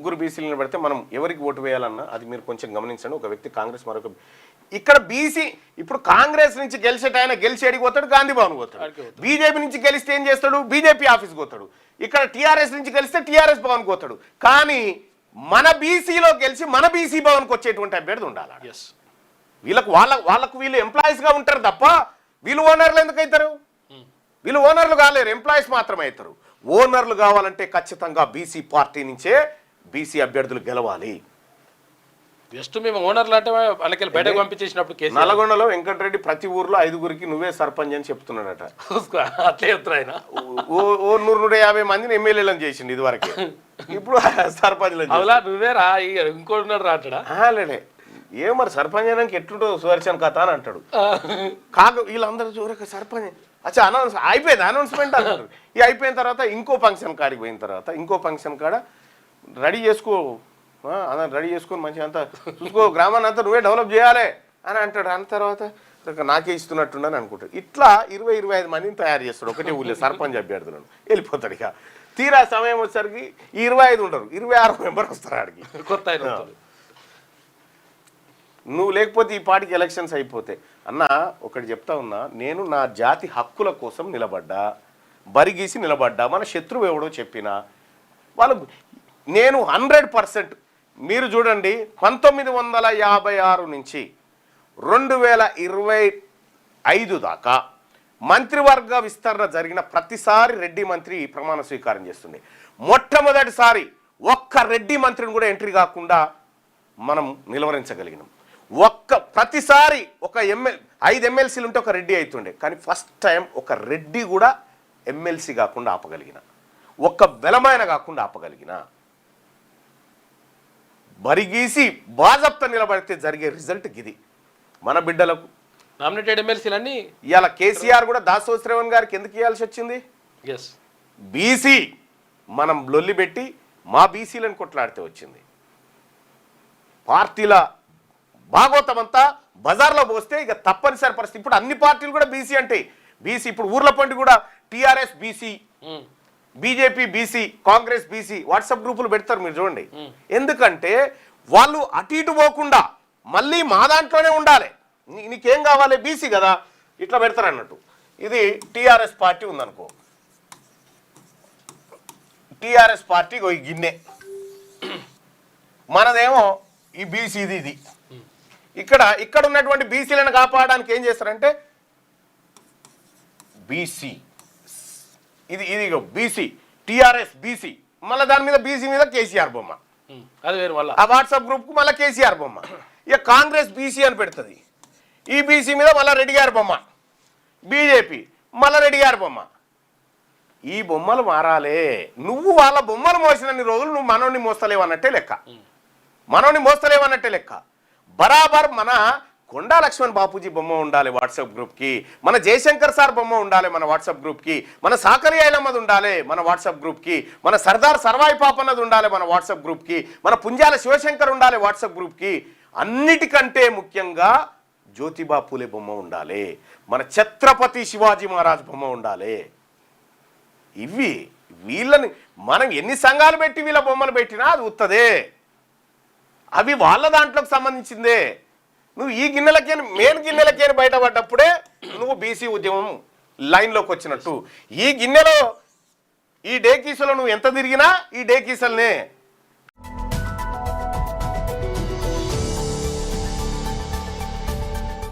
ముగ్గురు బీసీలు నిలబడితే మనం ఎవరికి ఓటు వేయాలన్నా అది మీరు కొంచెం గమనించండి. ఒక వ్యక్తి కాంగ్రెస్, మరొక ఇక్కడ బీసీ. ఇప్పుడు కాంగ్రెస్ నుంచి గెలిచేట ఆయన గెలిచి ఎడికి పోతాడు, గాంధీ భవన్ పోతాడు. బీజేపీ నుంచి గెలిస్తే ఏం చేస్తాడు, బీజేపీ ఆఫీస్కి పోతాడు. ఇక్కడ టీఆర్ఎస్ నుంచి గెలిస్తే టీఆర్ఎస్ భవన్కి పోతాడు. కానీ మన బీసీలో గెలిచి మన బీసీ భవన్కి వచ్చేటువంటి అభ్యర్థి ఉండాలి. వాళ్ళకు వీళ్ళు ఎంప్లాయీస్గా ఉంటారు తప్ప వీళ్ళు ఓనర్లు ఎందుకు అవుతారు? వీళ్ళు ఓనర్లు కాలేరు, ఎంప్లాయీస్ మాత్రమే అవుతారు. ఓనర్లు కావాలంటే ఖచ్చితంగా బీసీ పార్టీ నుంచే బీసీ అభ్యర్థులు గెలవాలి. జస్ట్ మేము ఓనర్లు అంటే వాళ్ళకి బయటకు పంపించేసినప్పుడు నల్గొండలో వెంకటరెడ్డి ప్రతి ఊర్లో 5గురికి నువ్వే సర్పంచ్ అని చెప్తున్నాడట. అట్లే చెప్తారు ఆయన. 150 మందిని ఎమ్మెల్యేలను చేసిండు ఇదివరకే, ఇప్పుడు సర్పంచ్లు. నువ్వేరా ఇంకోటి ఉన్నాడు రాటడా? లేడే ఏ మరి సర్పంచ్ అయినాక ఎట్లుంటో సుదర్శన్ కథ అని అంటాడు. కాక వీళ్ళందరూ చూడక సర్పంచ్ అచ్చా అయిపోయింది అనౌన్స్మెంట్ అంటారు. ఈ అయిపోయిన తర్వాత ఇంకో ఫంక్షన్ కాడికి పోయిన తర్వాత ఇంకో ఫంక్షన్ కాడ రెడీ చేసుకొని మంచిగా అంతా చూసుకో, గ్రామాన్ని అంతా నువ్వే డెవలప్ చేయాలి అని అంటాడు. అన్న తర్వాత నాకే ఇస్తున్నట్టుండని అనుకుంటాడు. ఇట్లా 20-25 మందిని తయారు చేస్తాడు ఒకటే ఊళ్ళో సర్పంచ్ అభ్యర్థులను. వెళ్ళిపోతాడు. ఇక తీరా సమయం వచ్చేసరికి 25 ఉండరు, 26 మెంబర్ వస్తారు ఆడికి. కొత్త నువ్వు లేకపోతే ఈ పార్టీకి ఎలక్షన్స్ అయిపోతాయి. అన్న ఒకటి చెప్తా ఉన్నా, నేను నా జాతి హక్కుల కోసం నిలబడ్డా, బరిగీసి నిలబడ్డా. మన శత్రువు ఎవడో చెప్పినా వాళ్ళు నేను 100%. మీరు చూడండి 1956 నుంచి 2025 దాకా మంత్రివర్గ విస్తరణ జరిగిన ప్రతిసారి రెడ్డి మంత్రి ప్రమాణ స్వీకారం చేస్తుంది. మొట్టమొదటిసారి ఒక్క రెడ్డి మంత్రిని కూడా ఎంట్రీ కాకుండా మనం నిలవరించగలిగినాం. ప్రతిసారి ఒక 5 ఎమ్మెల్సీలు ఉంటే ఒక రెడ్డి అవుతుండే, కానీ ఫస్ట్ టైం ఒక రెడ్డి కూడా ఎమ్మెల్సీ కాకుండా ఆపగలిగిన, ఒక్క బలమైన కాకుండా ఆపగలిగిన. బరిగీసి బాజప్తా నిలబడితే జరిగే రిజల్ట్ గిది. మన బిడ్డలకు నామినేటెడ్ ఎమ్మెల్సీలన్నీ ఇవాళ కేసీఆర్ కూడా దాసో శ్రవణ్ గారికి ఎందుకు ఇవ్వాల్సి వచ్చింది? బీసీ మనం లొల్లి పెట్టి మా బీసీలను కొట్లాడితే వచ్చింది. పార్టీల భాగవతం అంతా బజార్లో పోస్తే ఇక తప్పనిసరి పరిస్థితి. ఇప్పుడు అన్ని పార్టీలు కూడా బీసీ అంటే బీసీ. ఇప్పుడు ఊర్ల పండి కూడా TRS BC, BJP BC, Congress BC WhatsApp గ్రూపులు పెడతారు మీరు చూడండి. ఎందుకంటే వాళ్ళు అటు ఇటు పోకుండా మళ్ళీ మా దాంట్లోనే ఉండాలి. నీకేం కావాలి, బీసీ కదా, ఇట్లా పెడతారు అన్నట్టు. ఇది టీఆర్ఎస్ పార్టీ ఉందనుకో, టీఆర్ఎస్ పార్టీ ఈ గిన్నె, మనదేమో ఈ బీసీది ఇది. ఇక్కడ ఉన్నటువంటి బీసీలను కాపాడడానికి ఏం చేస్తారంటే బీసీ ఇది బీసీ, టీఆర్ఎస్ బీసీ, మళ్ళీ దాని మీద బీసీ మీద కేసీఆర్ బొమ్మ, అది వేరు. మళ్ళీ ఆ వాట్సాప్ గ్రూప్కు మళ్ళీ కేసీఆర్ బొమ్మ. ఇక కాంగ్రెస్ బీసీ అని పెడుతుంది, ఈ బీసీ మీద మళ్ళీ రెడ్డి గారి బొమ్మ, బీజేపీ మళ్ళీ రెడ్డి గారి బొమ్మ. ఈ బొమ్మలు మారాలే. నువ్వు వాళ్ళ బొమ్మలు మోసినన్ని రోజులు నువ్వు మనోడిని మోస్తలేవన్నట్టే లెక్క. బరాబర్ మన కొండా లక్ష్మణ్ బాపూజీ బొమ్మ ఉండాలి వాట్సాప్ గ్రూప్కి, మన జయశంకర్ సార్ బొమ్మ ఉండాలి మన వాట్సాప్ గ్రూప్కి, మన సాకలి ఐలమ్మది ఉండాలి మన వాట్సాప్ గ్రూప్కి, మన సర్దార్ సర్వాయి పాపన్నది ఉండాలి మన వాట్సాప్ గ్రూప్కి, మన పుంజాల శివశంకర్ ఉండాలి వాట్సాప్ గ్రూప్కి. అన్నిటికంటే ముఖ్యంగా జ్యోతిబా పూలే బొమ్మ ఉండాలి, మన ఛత్రపతి శివాజీ మహారాజ్ బొమ్మ ఉండాలి. వీళ్ళని మనం ఎన్ని సంఘాలు పెట్టి వీళ్ళ బొమ్మలు పెట్టినా అది ఉత్తదే, అవి వాళ్ళ దాంట్లోకి సంబంధించిందే. నువ్వు ఈ మెయిన్ గిన్నెలకేని బయటపడ్డప్పుడే నువ్వు బీసీ ఉద్యమం లైన్లోకి వచ్చినట్టు. ఈ గిన్నెలో ఈ డేకీసులో నువ్వు ఎంత తిరిగినా ఈ డేకీసల్నే